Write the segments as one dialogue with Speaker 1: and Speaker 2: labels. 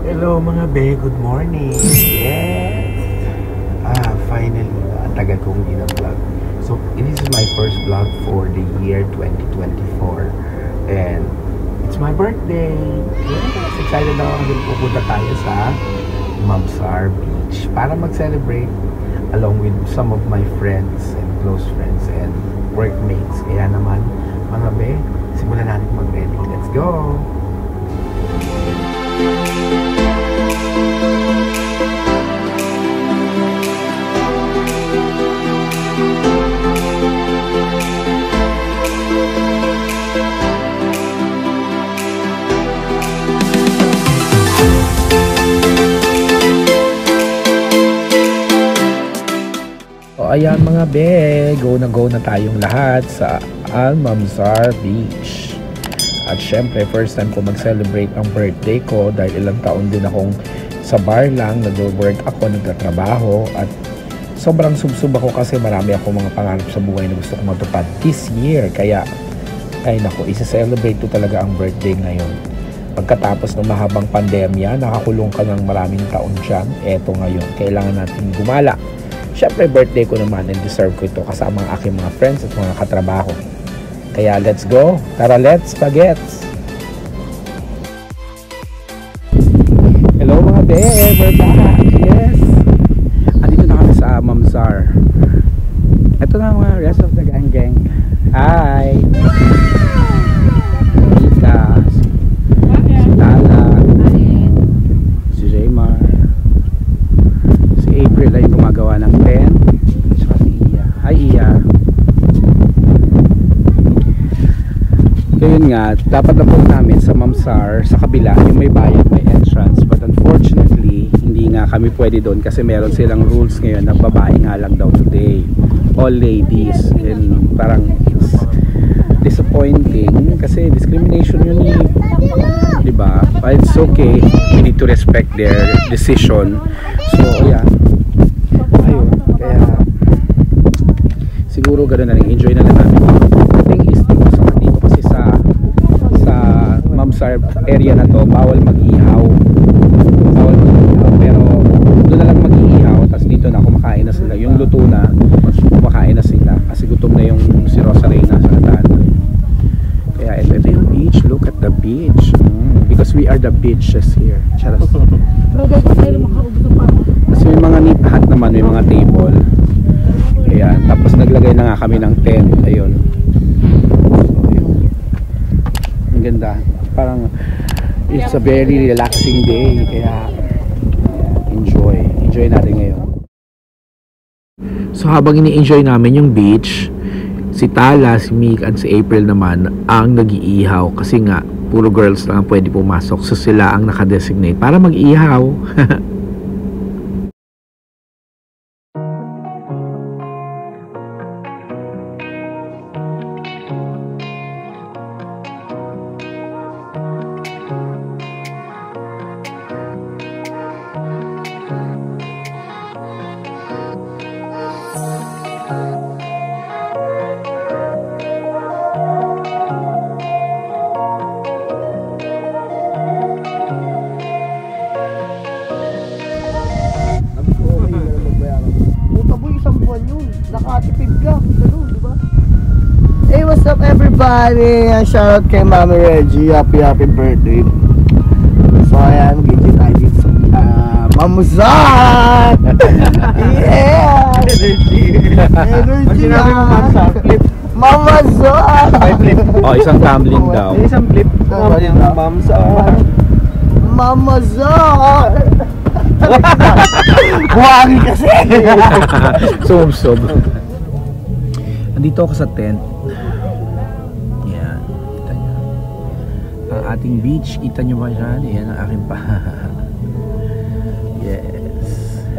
Speaker 1: Hello mga be, good morning. Yes. Finally, ang tagal kong gina-vlog. So, this is my first vlog for the year 2024. And it's my birthday. Yes, excited ako kasi pupunta tayo sa Mamsar Beach para mag-celebrate along with some of my friends and close friends and workmates. Kaya naman, mga be, simulan natin mag-ready. Let's go! Ayan mga be, go na tayong lahat sa Mamsar Beach. At syempre, first time ko mag-celebrate ang birthday ko dahil ilang taon din akong sa bar lang, nag-work ako, nagtatrabaho at sobrang subsub ako kasi marami akong mga pangarap sa buhay na gusto kong matupad this year. Kaya, ay naku, isa-celebrate ko talaga ang birthday ngayon. Pagkatapos ng mahabang pandemya, nakakulong ka ng maraming taon dyan. Eto ngayon, kailangan natin gumala. Siyempre, birthday ko naman and deserve ko ito kasama ang aking mga friends at mga katrabaho. Kaya let's go. Tara, let's spaghetti. Hello mga be, we're back. Yes. Andito na kami sa Mamsar. Ito na mga rest of the gang. Hi. Mika. Si Tala. Si Jaymar. Si April ay gumagawa ng tent. Saka si Iya. Hi Iya. Yun nga, dapat na po namin sa Mamsar sa kabila yung may bayad, may entrance, but unfortunately hindi nga kami pwede doon kasi meron silang rules ngayon na babae nga lang daw today, all ladies, and parang it's disappointing kasi discrimination yun eh, diba? But it's okay, we need to respect their decision. So yeah, ayun, kaya siguro ganoon na rin, enjoy na lang namin. Mamsar area na to, bawal mag-ihaw, pero doon na lang mag-ihaw, tapos dito na kumakain na sila, yung luto na kumakain na sila kasi gutom na yung si Rosa Reyna sa Atana. Kaya ito yung beach, look at the beach, because we are the beaches here. Charas. Kasi may mga neat hut naman, may mga table. Ayan, tapos naglagay na nga kami ng tent. Ayun, ang ganda, parang it's a very relaxing day, kaya enjoy natin ngayon. So habang ini-enjoy namin yung beach, si Tala, si Mick at si April naman ang nag-iihaw kasi nga puro girls lang ang pwede pumasok, so sila ang nakadesignate para mag-ihaw.
Speaker 2: Nakatipid ka, gano'n, diba? Hey, what's up everybody? Shout out kay Mami Reggie, happy birthday. So ayan, gigit tayo dito sa Mamsar! Yeah! Energy
Speaker 1: sinabi mo Mamsar, flip.
Speaker 2: Mamsar!
Speaker 1: Flip.
Speaker 3: Oh, isang tumbling daw.
Speaker 1: Isang flip. Mamsar.
Speaker 2: Mamsar! Buhangin kasi!
Speaker 3: Sob. Andito ako sa tent. Yan, kita nyo ang ating beach. Kita nyo ba yan? Yan ang aking pa. Yes.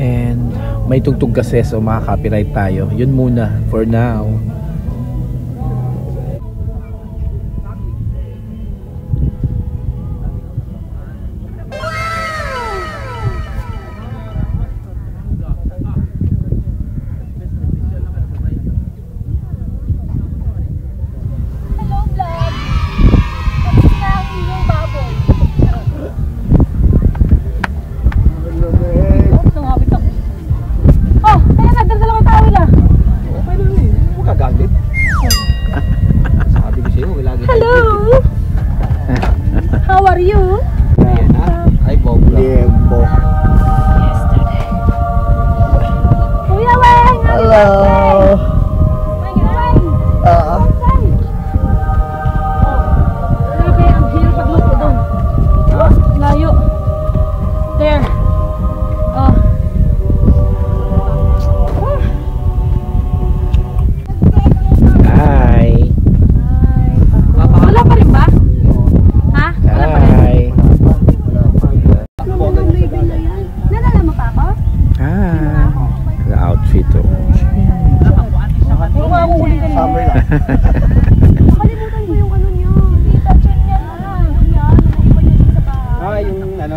Speaker 3: And may tugtog kasi, so makaka-copyright tayo. Yun muna for now.
Speaker 4: Hello! How are you?
Speaker 3: Ay, Bob lang.
Speaker 2: Liempo.
Speaker 4: Kuya Weng!
Speaker 2: Hello. Oo.
Speaker 4: Grabe, ang hirap pagluto doon. Oh, layo. There. Oh.
Speaker 1: Hi.
Speaker 4: Wala pa rin ba? Ha? Wala pa rin.
Speaker 1: Hi.
Speaker 4: Nalala mo pa ako?
Speaker 1: Hi. Ang outfit oh.
Speaker 2: Summer lang.
Speaker 4: Nakalimutan ko yung ano niyo. Tita Chen yan. Yan. Naiba niya sa bahay.
Speaker 2: Yung ano,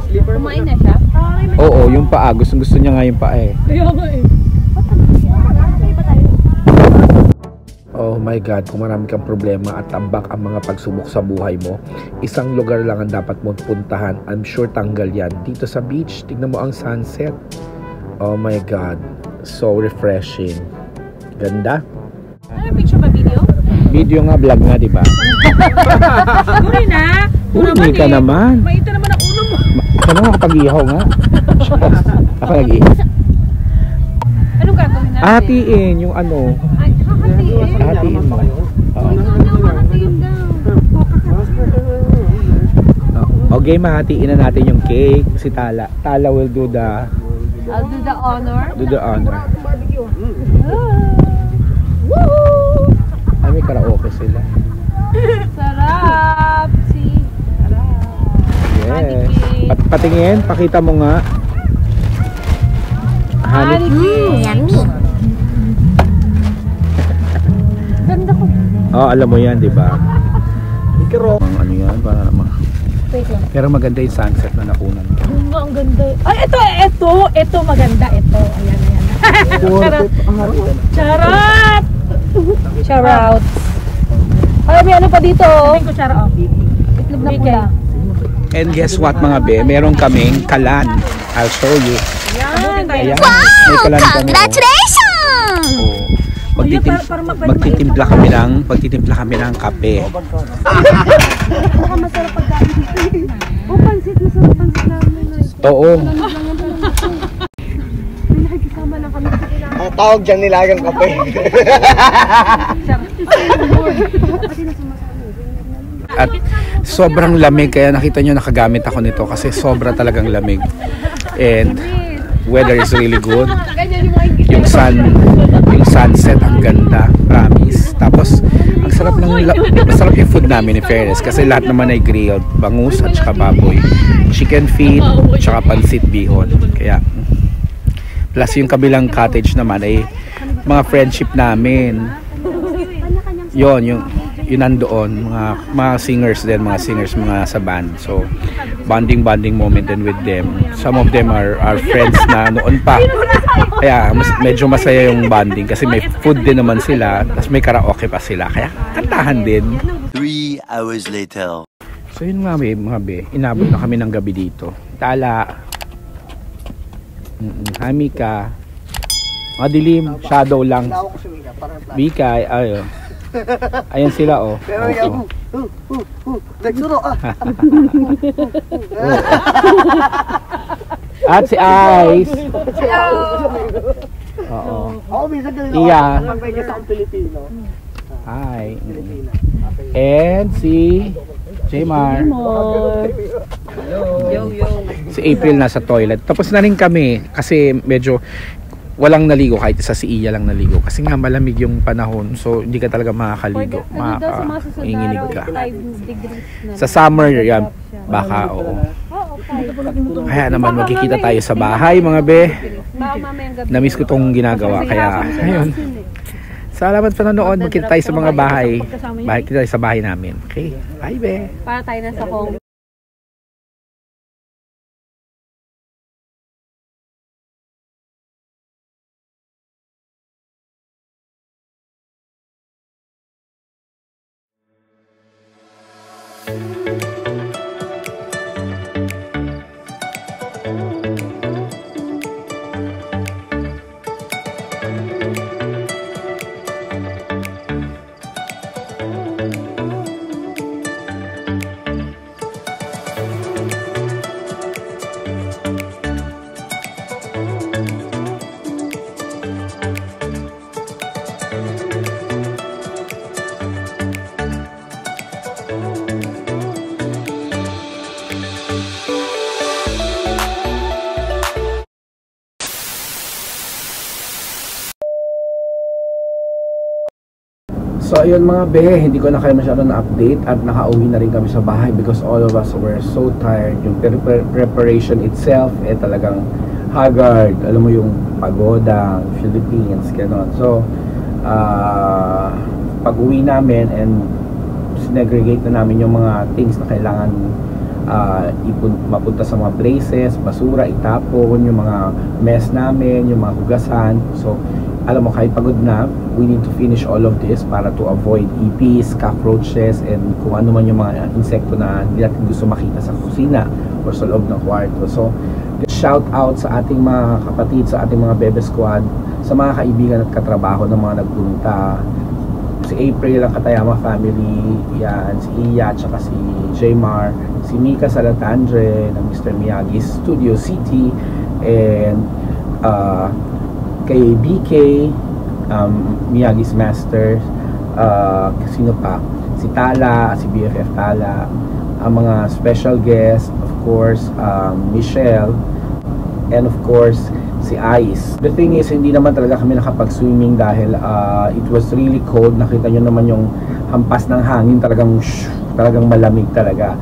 Speaker 4: Kumain na siya?
Speaker 1: Oo, yung paa. Gusto niya nga yung paa eh.
Speaker 4: Kaya nga eh.
Speaker 1: Oh my God, kung marami kang problema at tambak ang mga pagsubok sa buhay mo, isang lugar lang ang dapat mong puntahan. I'm sure tanggal yan. Dito sa beach, tignan mo ang sunset. Oh my God, so refreshing. Ganda.
Speaker 4: Ano picture ba video?
Speaker 1: Video nga, vlog nga, di ba?
Speaker 4: Guri na.
Speaker 1: Hindi ka naman.
Speaker 4: Maita naman ang ulo mo.
Speaker 1: Ako naman kapag-ihaw nga. Ako nag-ihaw.
Speaker 4: Anong gagawin natin?
Speaker 1: Hatiin yung ano.
Speaker 4: Ay, hahatiin.
Speaker 1: Hatiin mo. Oo.
Speaker 4: Hahatiin daw.
Speaker 1: Okay, mahatiin na natin yung cake. Si Tala. Tala will do the
Speaker 4: I'll do the honor.
Speaker 1: honor.
Speaker 4: Woo!
Speaker 1: Ay, may karaoke sila.
Speaker 4: Sarap! Sarap.
Speaker 1: Yes. Patingin, pakita mo nga. Honey.
Speaker 4: Yummy. Ganda ko.
Speaker 1: Oh, alam mo yan, di ba? Ano yan, para naman.
Speaker 4: Wait lang.
Speaker 1: Pero maganda yung sunset na nakunan.
Speaker 4: Ang ganda. Ay, ito maganda. Ito. Ayan. Charot! Charot! Ay, may ano pa dito? Sabihin ko charot. Itlog na pula.
Speaker 1: And guess what mga be? Meron kaming kalan. I'll show you. Ayan. May kalan kami.
Speaker 5: Congratulations!
Speaker 1: Oh. Magtitimpla kami ng kape.
Speaker 4: Baka masarap pagkain dito. Oh, pansit. Masarap pansit namin.
Speaker 1: Oo.
Speaker 4: May nakikisama lang kami.
Speaker 2: Ang tawag dyan nilagang kape.
Speaker 1: At sobrang lamig, kaya nakita nyo nakagamit ako nito kasi sobra talagang lamig. And weather is really good. Yung sunset ang ganda, promise. Tapos ang masarap yung food namin in fairness kasi lahat naman ay grilled, bangus at saka baboy, chicken feet at saka pansit bihon. Kaya plus yung kabilang cottage naman ay mga friendship namin. Yung nandoon, mga singers din, mga sa band. So bonding moment din with them. Some of them are friends na noon pa. Kaya medyo masaya yung bonding kasi may food din naman sila, tapos may karaoke pa sila. Kaya kantahan din.
Speaker 5: 3 hours later.
Speaker 1: So yun nga mga be, inabot na kami ng gabi dito. Tala. Hamika. Madilim, shadow lang. Bikay, ayo. Ayan sila oh.
Speaker 2: Pero yung nagsuro ah.
Speaker 1: At si Ice. Oo.
Speaker 2: Ako minsan ganun
Speaker 1: Iya.
Speaker 2: Pag may kasama Pilipino.
Speaker 1: Hi. And si Jmar. Si April nasa toilet. Tapos na rin kami kasi medyo walang naligo, kahit isa si Iya lang naligo kasi nga malamig yung panahon, so hindi ka talaga makakaligo, inginig ka. Sa summer yan baka oo. Kaya naman magkikita tayo sa bahay mga be. Namiss ko tong ginagawa kaya ayun. Salamat sa nanonood, magkita tayo sa mga bahay. Kita tayo sa bahay namin. Okay, bye be.
Speaker 4: Para tayo na sa home.
Speaker 3: So ayun mga be, hindi ko na kayo masyado na-update at nakauwi na rin kami sa bahay because all of us were so tired. Yung preparation itself talagang haggard. Alam mo yung pagoda, Philippines, gano'n. So pag uwi namin and sinegregate na namin yung mga things na kailangan mapunta sa mga places, basura, itapon, yung mga mess namin, yung mga hugasan. So alam mo, kahit pagod na, we need to finish all of this para to avoid EPs, cockroaches, and kung ano man yung mga insekto na hindi natin gusto makita sa kusina or sa loob ng kwarto. So, shout out sa ating mga kapatid, sa ating mga Bebe Squad, sa mga kaibigan at katrabaho ng mga nagpunta. Si April ang Katayama family, yan, si Iya, tsaka si Jaymar, si Mika Salatandre ng Mr. Miyagi's Studio City, and kay BK, Miyagi's Masters, sino pa? Si Tala, si BFF Tala, ang mga special guests, of course, Michelle, and of course, si Ice. The thing is, hindi naman talaga kami nakapag-swimming dahil it was really cold. Nakita nyo naman yung hampas ng hangin, talagang malamig talaga.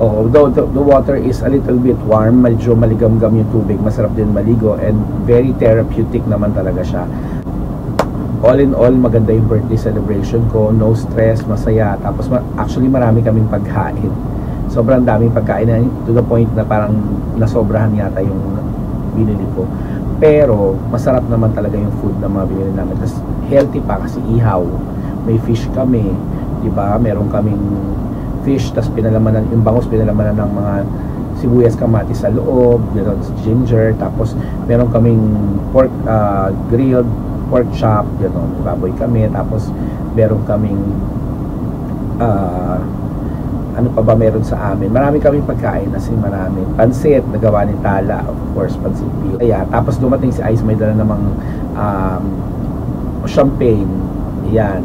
Speaker 3: Although the water is a little bit warm, medyo maligam-gam yung tubig, masarap din maligo, and very therapeutic naman talaga siya. All in all, maganda yung birthday celebration ko, no stress, masaya, tapos actually marami kaming pagkain. Sobrang daming pagkain na, to the point na parang nasobrahan yata yung binili ko. Pero masarap naman talaga yung food na mga binili namin. Tapos healthy pa kasi ihaw. May fish kami, di ba? Meron kaming fish, tas pinalamanan, yung bangus pinalamanan ng mga sibuyas, kamatis sa loob, meron ginger, tapos meron kaming pork, grilled pork chop, gano'n, baboy kami, tapos meron kaming ano pa ba meron sa amin, marami kaming pagkain, as in marami, pansit na gawa ni Tala, of course, pansit peel, kaya, tapos dumating si Ice, may dala namang champagne, yan,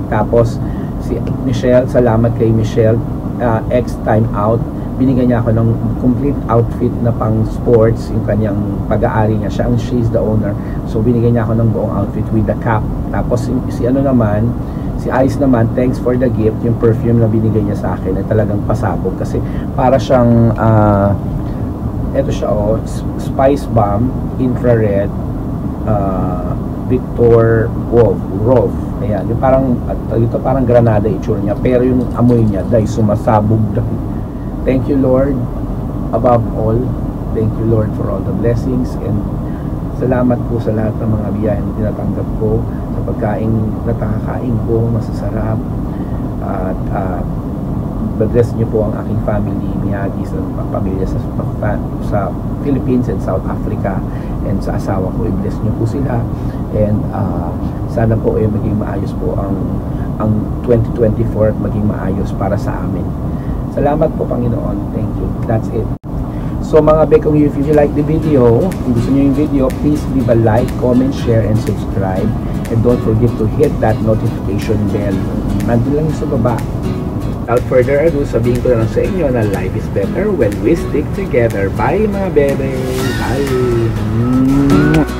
Speaker 3: tapos si Michelle, salamat kay Michelle, X time out, binigyan niya ako ng complete outfit na pang sports, yung kanyang pag-aari niya, she's the owner, so binigyan niya ako ng buong outfit with the cap. Tapos si ano naman, si Ice naman, thanks for the gift, yung perfume na binigay niya sa akin ay talagang pasabog kasi para siyang eto siya, Spice Bomb infrared Victor Rove. Ayan, yung parang granada itsura niya, pero yung amoy niya dahil sumasabog. Thank you Lord above all. Thank you Lord for all the blessings, and salamat po sa lahat ng mga biyayang na tinatanggap ko, sa pagkain na nakakain ko, masasarap, at bless niyo po ang aking family, Miyagi, sa pamilya sa Philippines and South Africa, and sa asawa ko, i-bless niyo po sila, and sana po maging maayos po ang 2024 at maging maayos para sa amin. Salamat po Panginoon, thank you, that's it. So mga be, kung if you like the video, kung gusto niyo yung video, please leave a like, comment, share, and subscribe, and don't forget to hit that notification bell. Nandun lang sa baba. Without further ado, sabihin ko na lang sa inyo na life is better when we stick together. Bye mga bebe! Bye!